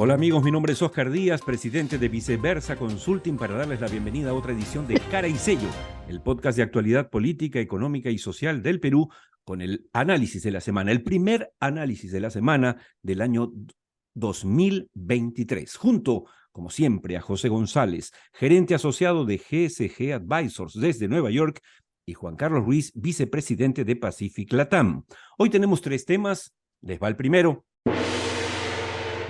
Hola amigos, mi nombre es Oscar Díaz, presidente de Viceversa Consulting, para darles la bienvenida a otra edición de Cara y Sello, el podcast de actualidad política, económica y social del Perú, con el análisis de la semana, el primer análisis de la semana del año 2023, junto, como siempre, a José González, gerente asociado de GSG Advisors desde Nueva York, y Juan Carlos Ruiz, vicepresidente de Pacific Latam. Hoy tenemos tres temas, les va el primero.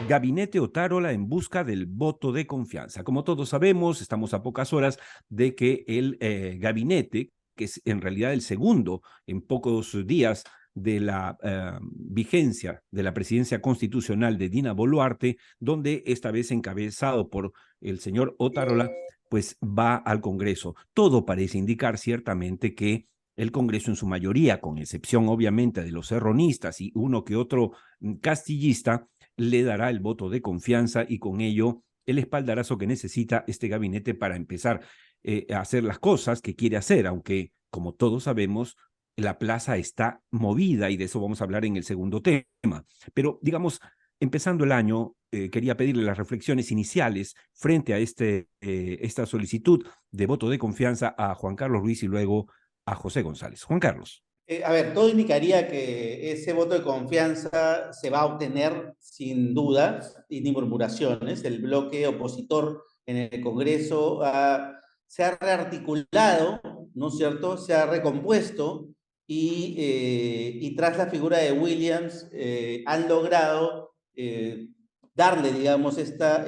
Gabinete Otárola en busca del voto de confianza. Como todos sabemos, estamos a pocas horas de que el gabinete, que es en realidad el segundo en pocos días de la vigencia de la presidencia constitucional de Dina Boluarte, donde esta vez encabezado por el señor Otárola, pues va al Congreso. Todo parece indicar ciertamente que el Congreso en su mayoría, con excepción obviamente de los serronistas y uno que otro castillista, le dará el voto de confianza y con ello el espaldarazo que necesita este gabinete para empezar a hacer las cosas que quiere hacer, aunque, como todos sabemos, la plaza está movida y de eso vamos a hablar en el segundo tema. Pero, digamos, empezando el año, quería pedirle las reflexiones iniciales frente a esta solicitud de voto de confianza a Juan Carlos Ruiz y luego a José González. Juan Carlos. A ver, todo indicaría que ese voto de confianza se va a obtener sin dudas y ni murmuraciones. El bloque opositor en el Congreso se ha rearticulado, ¿no es cierto? Se ha recompuesto y tras la figura de Williams han logrado darle, digamos, esta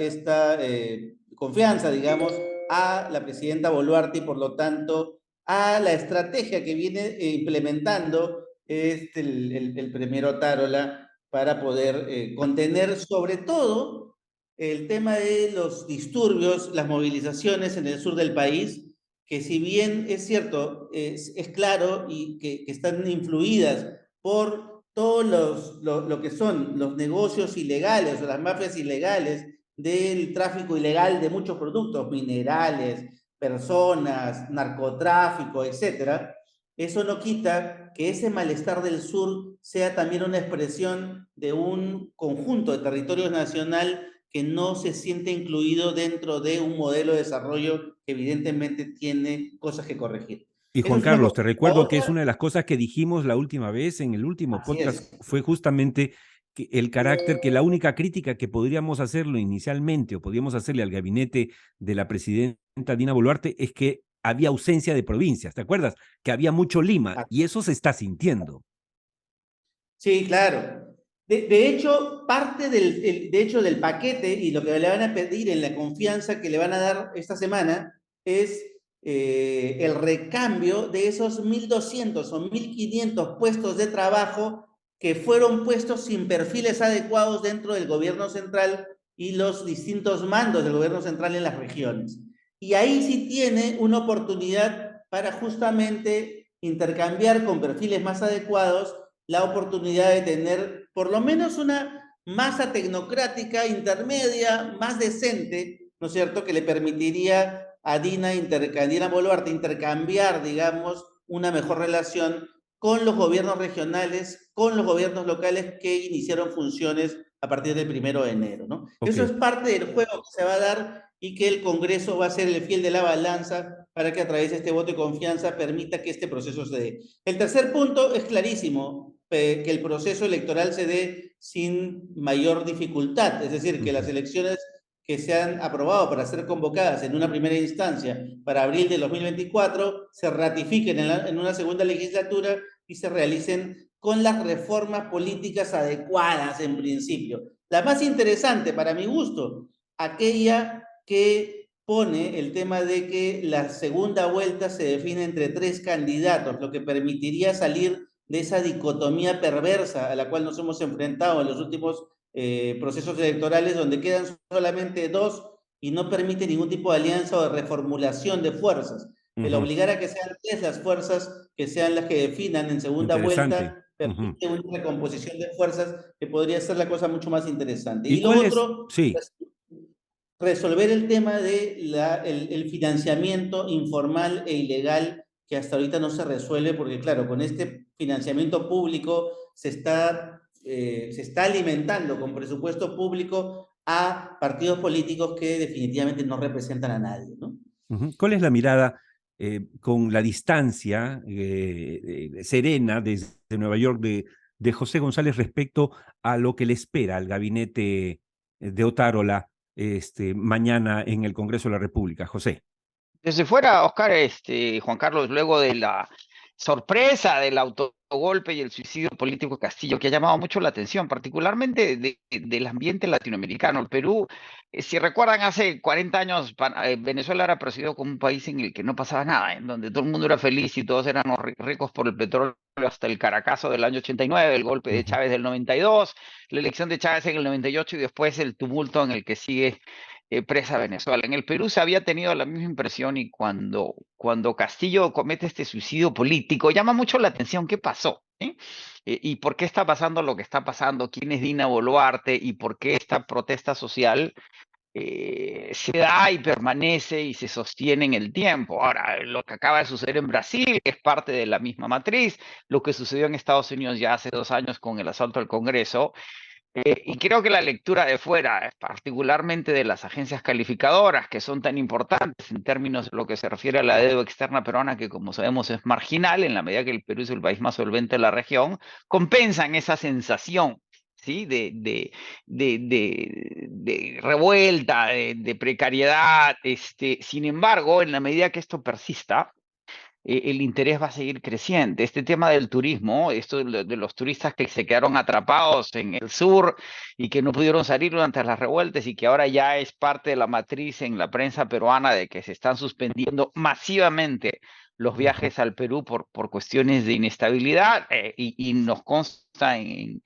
confianza, digamos, a la presidenta Boluarte y por lo tanto a la estrategia que viene implementando el premier Otárola para poder contener sobre todo el tema de los disturbios, las movilizaciones en el sur del país, que si bien es cierto, es claro y que están influidas por todos lo que son los negocios ilegales o las mafias ilegales del tráfico ilegal de muchos productos, minerales, personas, narcotráfico, etcétera, eso no quita que ese malestar del sur sea también una expresión de un conjunto de territorio nacional que no se siente incluido dentro de un modelo de desarrollo que evidentemente tiene cosas que corregir. Y Eso Juan es una Carlos, cosa. te La recuerdo que es otra, una de las cosas que dijimos la última vez en el último así podcast, es. fue justamente que el carácter, que la única crítica que podríamos hacerlo inicialmente o podríamos hacerle al gabinete de la presidenta Dina Boluarte es que había ausencia de provincias, ¿te acuerdas? Que había mucho Lima y eso se está sintiendo. Sí, claro. De hecho, parte del paquete y lo que le van a pedir en la confianza que le van a dar esta semana es el recambio de esos 1.200 o 1.500 puestos de trabajo que fueron puestos sin perfiles adecuados dentro del gobierno central y los distintos mandos del gobierno central en las regiones. Y ahí sí tiene una oportunidad para justamente intercambiar con perfiles más adecuados la oportunidad de tener por lo menos una masa tecnocrática intermedia, más decente, ¿no es cierto?, que le permitiría a Dina Boluarte intercambiar, digamos, una mejor relación con los gobiernos regionales, con los gobiernos locales que iniciaron funciones a partir del 1 de enero, ¿no? Ok. Eso es parte del juego que se va a dar y que el Congreso va a ser el fiel de la balanza para que a través de este voto de confianza permita que este proceso se dé. El tercer punto es clarísimo, que el proceso electoral se dé sin mayor dificultad, es decir, que las elecciones que se han aprobado para ser convocadas en una primera instancia para abril de 2024 se ratifiquen en una segunda legislatura y se realicen con las reformas políticas adecuadas en principio. La más interesante para mi gusto, aquella que pone el tema de que la segunda vuelta se define entre 3 candidatos, lo que permitiría salir de esa dicotomía perversa a la cual nos hemos enfrentado en los últimos procesos electorales, donde quedan solamente 2 y no permite ningún tipo de alianza o de reformulación de fuerzas. El obligar a que sean 3 las fuerzas que sean las que definan en segunda Interesante. vuelta permite una recomposición de fuerzas que podría ser la cosa mucho más interesante. ¿Y Y lo cuál es? otro, Sí. pues, resolver el tema de el financiamiento informal e ilegal que hasta ahorita no se resuelve, porque claro, con este financiamiento público se está alimentando con presupuesto público a partidos políticos que definitivamente no representan a nadie, ¿no? ¿Cuál es la mirada con la distancia serena desde Nueva York de José González respecto a lo que le espera al gabinete de Otárola mañana en el Congreso de la República? José. Desde fuera, Oscar, Juan Carlos, luego de la sorpresa del autogolpe y el suicidio político de Castillo, que ha llamado mucho la atención, particularmente del ambiente latinoamericano. El Perú, si recuerdan, hace 40 años Venezuela era percibido como un país en el que no pasaba nada, en donde todo el mundo era feliz y todos eran ricos por el petróleo hasta el Caracazo del año 89, el golpe de Chávez del 92, la elección de Chávez en el 98 y después el tumulto en el que sigue presa Venezuela. En el Perú se había tenido la misma impresión y cuando Castillo comete este suicidio político, llama mucho la atención qué pasó, ¿eh? Y por qué está pasando lo que está pasando, quién es Dina Boluarte y por qué esta protesta social se da y permanece y se sostiene en el tiempo. Ahora, lo que acaba de suceder en Brasil es parte de la misma matriz, lo que sucedió en Estados Unidos ya hace 2 años con el asalto al Congreso, y creo que la lectura de fuera, particularmente de las agencias calificadoras, que son tan importantes en términos de lo que se refiere a la deuda externa peruana, que como sabemos es marginal, en la medida que el Perú es el país más solvente de la región, compensan esa sensación, ¿sí? De revuelta, de precariedad. Sin embargo, en la medida que esto persista, el interés va a seguir creciente. Este tema del turismo, esto de los turistas que se quedaron atrapados en el sur y que no pudieron salir durante las revueltas y que ahora ya es parte de la matriz en la prensa peruana de que se están suspendiendo masivamente los viajes al Perú por cuestiones de inestabilidad, y nos consta en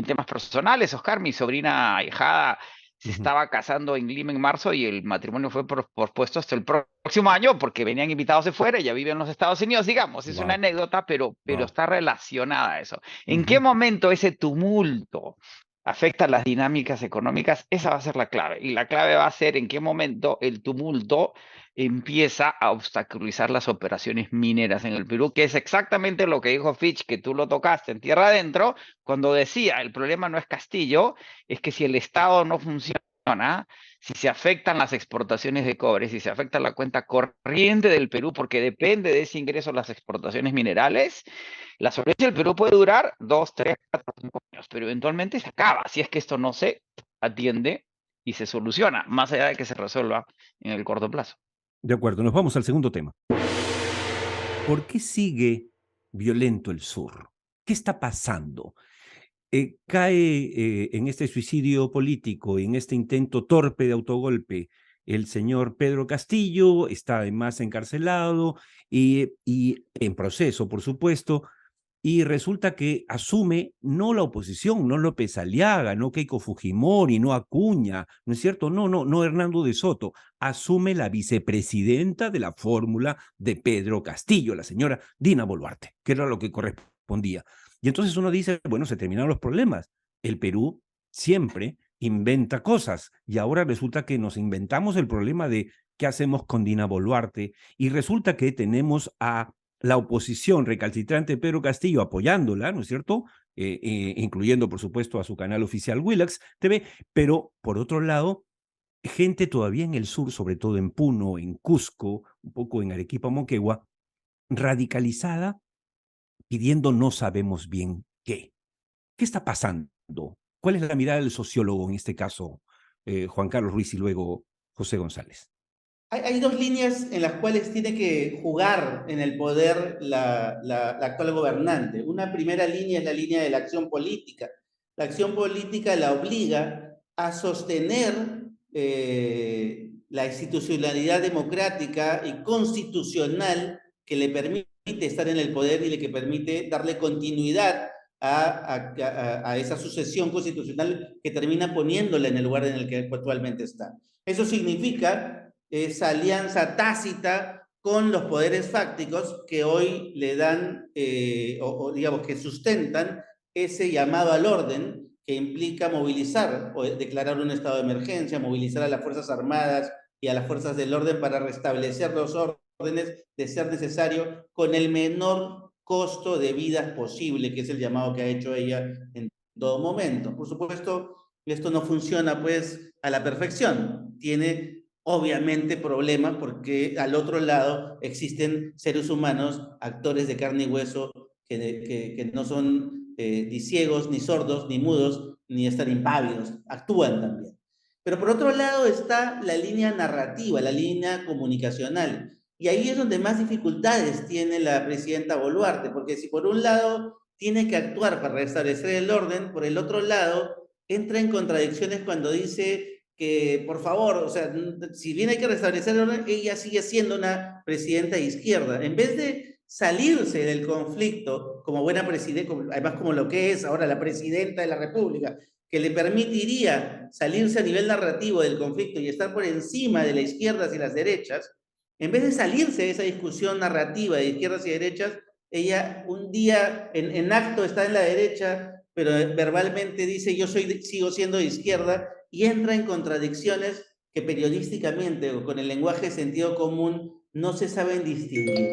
temas personales. Oscar, mi sobrina ahijada se estaba casando en Lima en marzo y el matrimonio fue pospuesto hasta el próximo año porque venían invitados de fuera, ella vive en los Estados Unidos, digamos, es una anécdota, pero está relacionada a eso. ¿En qué momento ese tumulto afecta las dinámicas económicas? Esa va a ser la clave, y la clave va a ser en qué momento el tumulto empieza a obstaculizar las operaciones mineras en el Perú, que es exactamente lo que dijo Fitch, que tú lo tocaste en tierra adentro, cuando decía, el problema no es Castillo, es que si el Estado no funciona, si se afectan las exportaciones de cobre, si se afecta la cuenta corriente del Perú, porque depende de ese ingreso las exportaciones minerales, la solvencia del Perú puede durar 2, 3, 4, 5 años, pero eventualmente se acaba, si es que esto no se atiende y se soluciona, más allá de que se resuelva en el corto plazo. De acuerdo, nos vamos al segundo tema. ¿Por qué sigue violento el sur? ¿Qué está pasando? Cae en este suicidio político, en este intento torpe de autogolpe, el señor Pedro Castillo, está además encarcelado y en proceso, por supuesto, y resulta que asume no la oposición, no López Aliaga, no Keiko Fujimori, no Acuña, ¿no es cierto? No Hernando de Soto, asume la vicepresidenta de la fórmula de Pedro Castillo, la señora Dina Boluarte, que era lo que correspondía. Y entonces uno dice, bueno, se terminaron los problemas. El Perú siempre inventa cosas y ahora resulta que nos inventamos el problema de qué hacemos con Dina Boluarte y resulta que tenemos a la oposición recalcitrante Pedro Castillo apoyándola, ¿no es cierto? Incluyendo, por supuesto, a su canal oficial Willax TV, pero por otro lado, gente todavía en el sur, sobre todo en Puno, en Cusco, un poco en Arequipa, Moquegua, radicalizada, pidiendo no sabemos bien qué. ¿Qué está pasando? ¿Cuál es la mirada del sociólogo en este caso, Juan Carlos Ruiz y luego José González? Hay dos líneas en las cuales tiene que jugar en el poder la actual gobernante. Una primera línea es la línea de la acción política. La acción política la obliga a sostener la institucionalidad democrática y constitucional que le permite estar en el poder y le que permite darle continuidad a esa sucesión constitucional que termina poniéndola en el lugar en el que actualmente está. Eso significa esa alianza tácita con los poderes fácticos que hoy le dan, o digamos que sustentan ese llamado al orden que implica movilizar o declarar un estado de emergencia, movilizar a las Fuerzas Armadas y a las Fuerzas del Orden para restablecer los órdenes de ser necesario con el menor costo de vidas posible, que es el llamado que ha hecho ella en todo momento. Por supuesto, Esto no funciona pues a la perfección. Tiene obviamente problemas porque al otro lado existen seres humanos, actores de carne y hueso, que no son ni ciegos, ni sordos, ni mudos, ni están impávidos, actúan también. Pero por otro lado está la línea narrativa, la línea comunicacional. Y ahí es donde más dificultades tiene la presidenta Boluarte, porque si por un lado tiene que actuar para restablecer el orden, por el otro lado entra en contradicciones cuando dice que, por favor, o sea, si bien hay que restablecer el orden, ella sigue siendo una presidenta de izquierda. En vez de salirse del conflicto como buena presidenta, además como lo que es ahora la presidenta de la República, que le permitiría salirse a nivel narrativo del conflicto y estar por encima de las izquierdas y las derechas, en vez de salirse de esa discusión narrativa de izquierdas y derechas, ella un día en acto está en la derecha, pero verbalmente dice yo sigo siendo de izquierda y entra en contradicciones que periodísticamente o con el lenguaje de sentido común no se saben distinguir.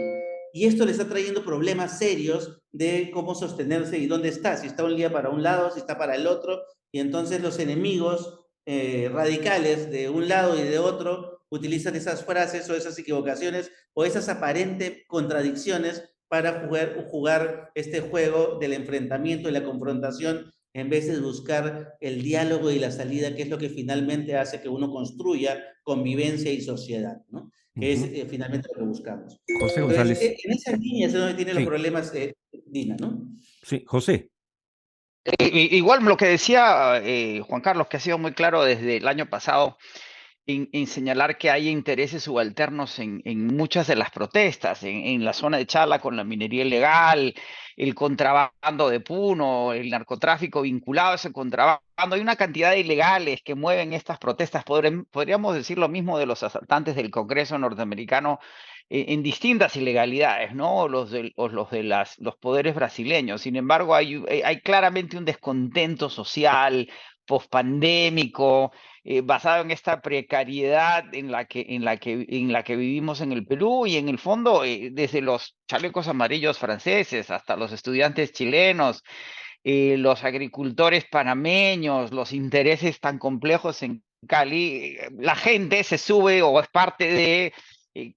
Y esto le está trayendo problemas serios de cómo sostenerse y dónde está, si está un día para un lado, si está para el otro, y entonces los enemigos radicales de un lado y de otro utilizan esas frases o esas equivocaciones o esas aparentes contradicciones para jugar este juego del enfrentamiento y la confrontación en vez de buscar el diálogo y la salida, que es lo que finalmente hace que uno construya convivencia y sociedad, ¿no? Que es finalmente lo que buscamos. José Entonces, González. en esa línea es donde tiene los Sí, problemas Dina, ¿no? sí, José. Igual lo que decía Juan Carlos, que ha sido muy claro desde el año pasado, en señalar que hay intereses subalternos en muchas de las protestas, en la zona de Chala con la minería ilegal, el contrabando de Puno, el narcotráfico vinculado a ese contrabando. Hay una cantidad de ilegales que mueven estas protestas. Podríamos decir lo mismo de los asaltantes del Congreso norteamericano en distintas ilegalidades, ¿no? Los poderes brasileños. Sin embargo, hay claramente un descontento social, pospandémico, basado en esta precariedad en la que vivimos en el Perú y en el fondo, desde los chalecos amarillos franceses hasta los estudiantes chilenos, los agricultores panameños, los intereses tan complejos en Cali, la gente se sube o es parte de,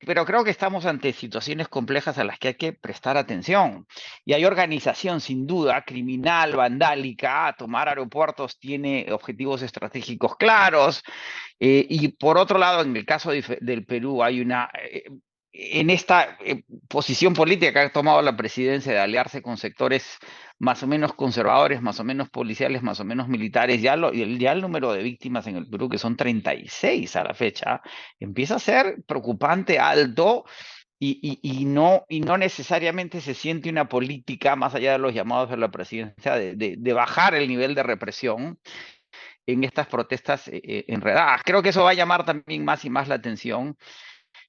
pero creo que estamos ante situaciones complejas a las que hay que prestar atención. Y hay organización, sin duda, criminal, vandálica. Tomar aeropuertos tiene objetivos estratégicos claros. Y por otro lado, en el caso del Perú, hay en esta posición política que ha tomado la presidencia de aliarse con sectores más o menos conservadores, más o menos policiales, más o menos militares, ya el número de víctimas en el Perú, que son 36 a la fecha, empieza a ser preocupante, alto, y no necesariamente se siente una política, más allá de los llamados de la presidencia, de bajar el nivel de represión en estas protestas enredadas. Creo que eso va a llamar también más y más la atención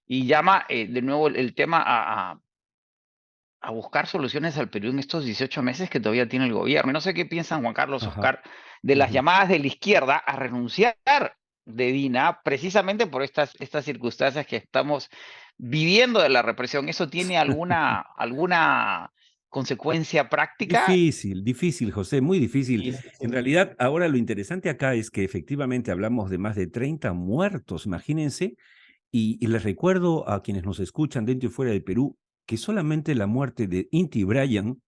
y llama de nuevo el tema a buscar soluciones al Perú en estos 18 meses que todavía tiene el gobierno. No sé qué piensan Juan Carlos, Ajá. Oscar, de las llamadas de la izquierda a renunciar de Dina, precisamente por estas circunstancias que estamos viviendo de la represión. ¿Eso tiene alguna consecuencia práctica? Difícil, difícil, José, muy difícil. Sí, sí, En sí. realidad, ahora lo interesante acá es que efectivamente hablamos de más de 30 muertos, imagínense, y les recuerdo a quienes nos escuchan dentro y fuera del Perú que solamente la muerte de Inti Bryan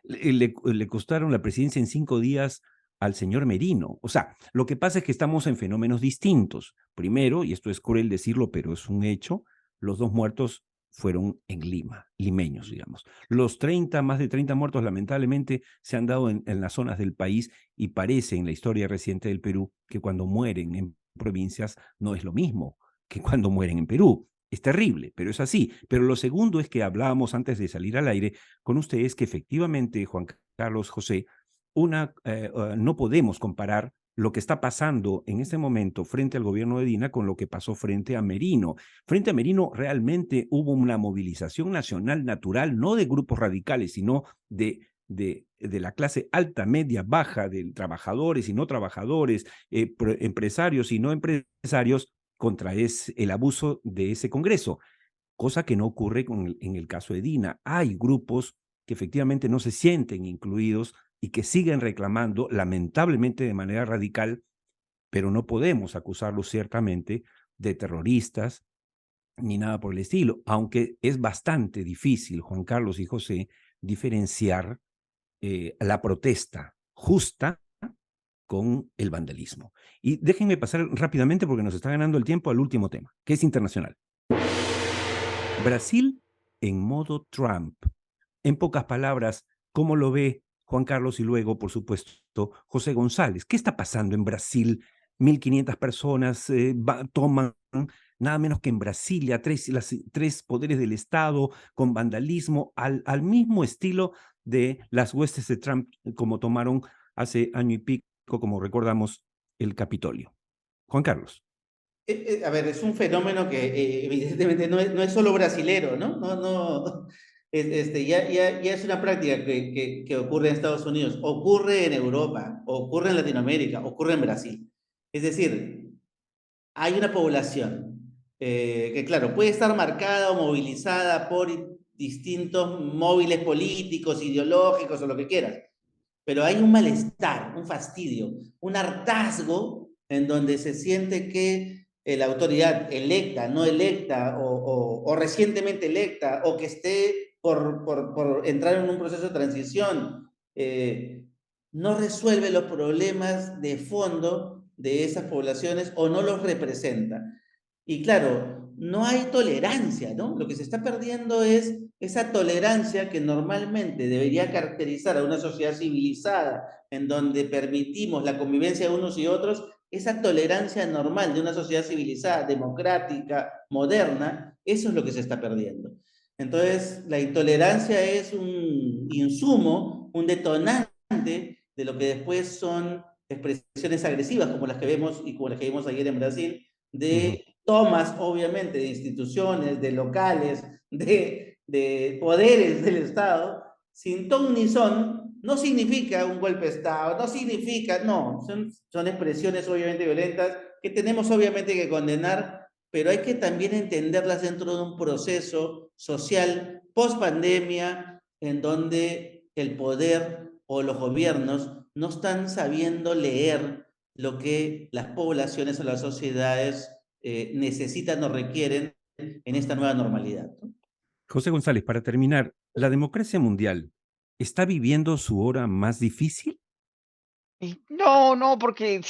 le costaron la presidencia en 5 días al señor Merino. O sea, lo que pasa es que estamos en fenómenos distintos. Primero, y esto es cruel decirlo, pero es un hecho, los 2 muertos fueron en Lima, limeños, digamos. Los 30, más de 30 muertos, lamentablemente, se han dado en las zonas del país y parece en la historia reciente del Perú que cuando mueren en provincias no es lo mismo que cuando mueren en Perú. Es terrible, pero es así. Pero lo segundo es que hablábamos antes de salir al aire con ustedes que efectivamente, Juan Carlos, José, no podemos comparar lo que está pasando en este momento frente al gobierno de Dina con lo que pasó frente a Merino. Frente a Merino realmente hubo una movilización nacional natural, no de grupos radicales, sino de la clase alta, media, baja, de trabajadores y no trabajadores, empresarios y no empresarios, contra el abuso de ese Congreso, cosa que no ocurre en el caso de Dina. Hay grupos que efectivamente no se sienten incluidos y que siguen reclamando, lamentablemente de manera radical, pero no podemos acusarlos ciertamente de terroristas ni nada por el estilo, aunque es bastante difícil, Juan Carlos y José, diferenciar la protesta justa con el vandalismo. Y déjenme pasar rápidamente, porque nos está ganando el tiempo, al último tema, que es internacional. Brasil en modo Trump. En pocas palabras, ¿cómo lo ve Juan Carlos y luego, por supuesto, José González? ¿Qué está pasando en Brasil? 1.500 personas toman nada menos que en Brasilia tres poderes del Estado con vandalismo al mismo estilo de las huestes de Trump, como tomaron hace año y pico, como recordamos, el Capitolio. Juan Carlos. A ver, es un fenómeno que evidentemente no es solo brasilero, ¿no? Ya es una práctica que ocurre en Estados Unidos, ocurre en Europa, ocurre en Latinoamérica, ocurre en Brasil. Es decir, hay una población que, claro, puede estar marcada o movilizada por distintos móviles políticos, ideológicos o lo que quieras, pero hay un malestar, un fastidio, un hartazgo en donde se siente que la autoridad electa, no electa o recientemente electa o que esté por entrar en un proceso de transición, no resuelve los problemas de fondo de esas poblaciones o no los representa. Y claro, no hay tolerancia, ¿no? Lo que se está perdiendo es esa tolerancia que normalmente debería caracterizar a una sociedad civilizada, en donde permitimos la convivencia de unos y otros, esa tolerancia normal de una sociedad civilizada, democrática, moderna, eso es lo que se está perdiendo. Entonces, la intolerancia es un insumo, un detonante de lo que después son expresiones agresivas, como las que vemos y como las que vimos ayer en Brasil, de tomas, obviamente, de instituciones, de locales, de poderes del Estado, sin ton ni son, no significa un golpe de Estado, no significa, no, son expresiones obviamente violentas que tenemos obviamente que condenar, pero hay que también entenderlas dentro de un proceso social post pandemia en donde el poder o los gobiernos no están sabiendo leer lo que las poblaciones o las sociedades necesitan o requieren en esta nueva normalidad, ¿no? José González, para terminar, ¿la democracia mundial está viviendo su hora más difícil? No, porque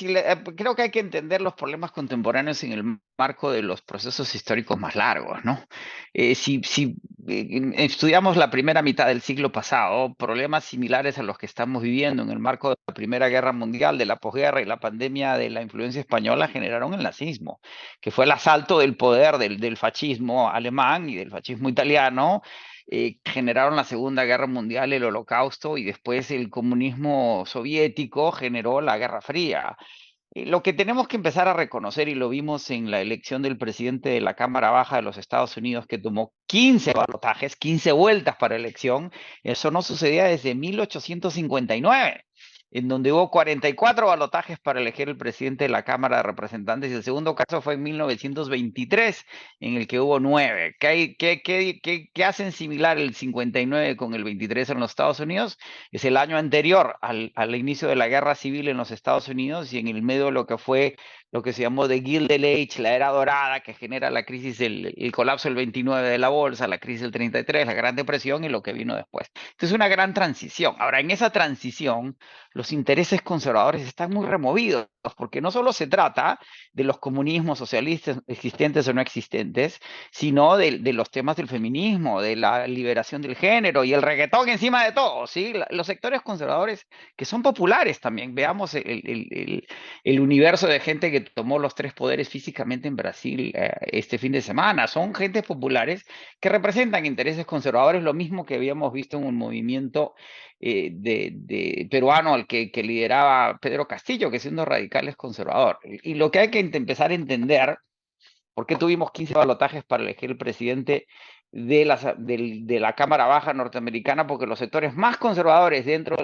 creo que hay que entender los problemas contemporáneos en el marco de los procesos históricos más largos, ¿no? Si estudiamos la primera mitad del siglo pasado, problemas similares a los que estamos viviendo en el marco de la Primera Guerra Mundial, de la posguerra y la pandemia de la influencia española generaron el nazismo, que fue el asalto del poder del fascismo alemán y del fascismo italiano. Generaron la Segunda Guerra Mundial, el Holocausto, y después el comunismo soviético generó la Guerra Fría. Lo que tenemos que empezar a reconocer, y lo vimos en la elección del presidente de la Cámara Baja de los Estados Unidos, que tomó 15 balotajes, 15 vueltas para elección, eso no sucedía desde 1859, en donde hubo 44 balotajes para elegir el presidente de la Cámara de Representantes, y el segundo caso fue en 1923, en el que hubo 9. ¿Qué hacen similar el 59 con el 23 en los Estados Unidos? Es el año anterior al inicio de la guerra civil en los Estados Unidos, y en el medio de lo que fue lo que se llamó The Gilded Age, la era dorada, que genera la crisis, el colapso del 29 de la bolsa, la crisis del 33, la Gran Depresión y lo que vino después. Entonces, una gran transición. Ahora, en esa transición, los intereses conservadores están muy removidos, porque no solo se trata de los comunismos socialistas existentes o no existentes, sino de los temas del feminismo, de la liberación del género y el reggaetón encima de todo, ¿sí? Los sectores conservadores que son populares también. Veamos el universo de gente que tomó los tres poderes físicamente en Brasil este fin de semana. Son gentes populares que representan intereses conservadores, lo mismo que habíamos visto en un movimiento de peruano al que lideraba Pedro Castillo, que siendo radical es conservador. Y lo que hay que empezar a entender, ¿por qué tuvimos 15 balotajes para elegir el presidente de la Cámara Baja norteamericana? Porque los sectores más conservadores dentro de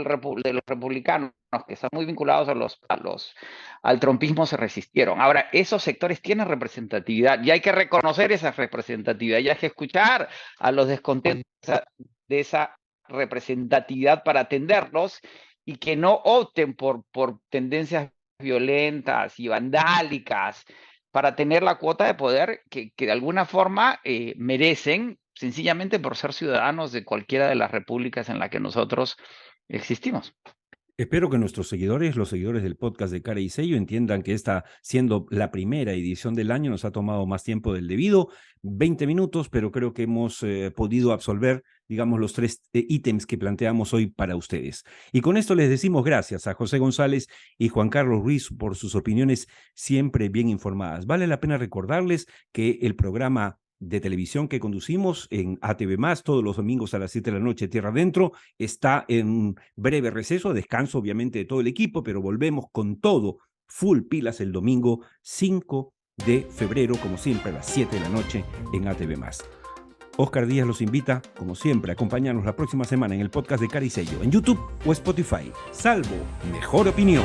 los republicanos, que están muy vinculados al trumpismo, se resistieron. Ahora, esos sectores tienen representatividad y hay que reconocer esa representatividad y hay que escuchar a los descontentos de esa representatividad para atenderlos y que no opten por tendencias violentas y vandálicas para tener la cuota de poder que de alguna forma merecen, sencillamente por ser ciudadanos de cualquiera de las repúblicas en las que nosotros existimos. Espero que nuestros seguidores, los seguidores del podcast de Cara y Sello, entiendan que esta, siendo la primera edición del año, nos ha tomado más tiempo del debido, 20 minutos, pero creo que hemos podido absolver, digamos, los 3 ítems que planteamos hoy para ustedes. Y con esto les decimos gracias a José González y Juan Carlos Ruiz por sus opiniones siempre bien informadas. Vale la pena recordarles que el programa de televisión que conducimos en ATV+, todos los domingos a las 7 de la noche, Tierra Adentro, está en breve receso, descanso obviamente de todo el equipo, pero volvemos con todo, full pilas el domingo 5 de febrero, como siempre, a las 7 de la noche en ATV+. Oscar Díaz los invita, como siempre, a acompañarnos la próxima semana en el podcast de Cara y Sello, en YouTube o Spotify, salvo mejor opinión.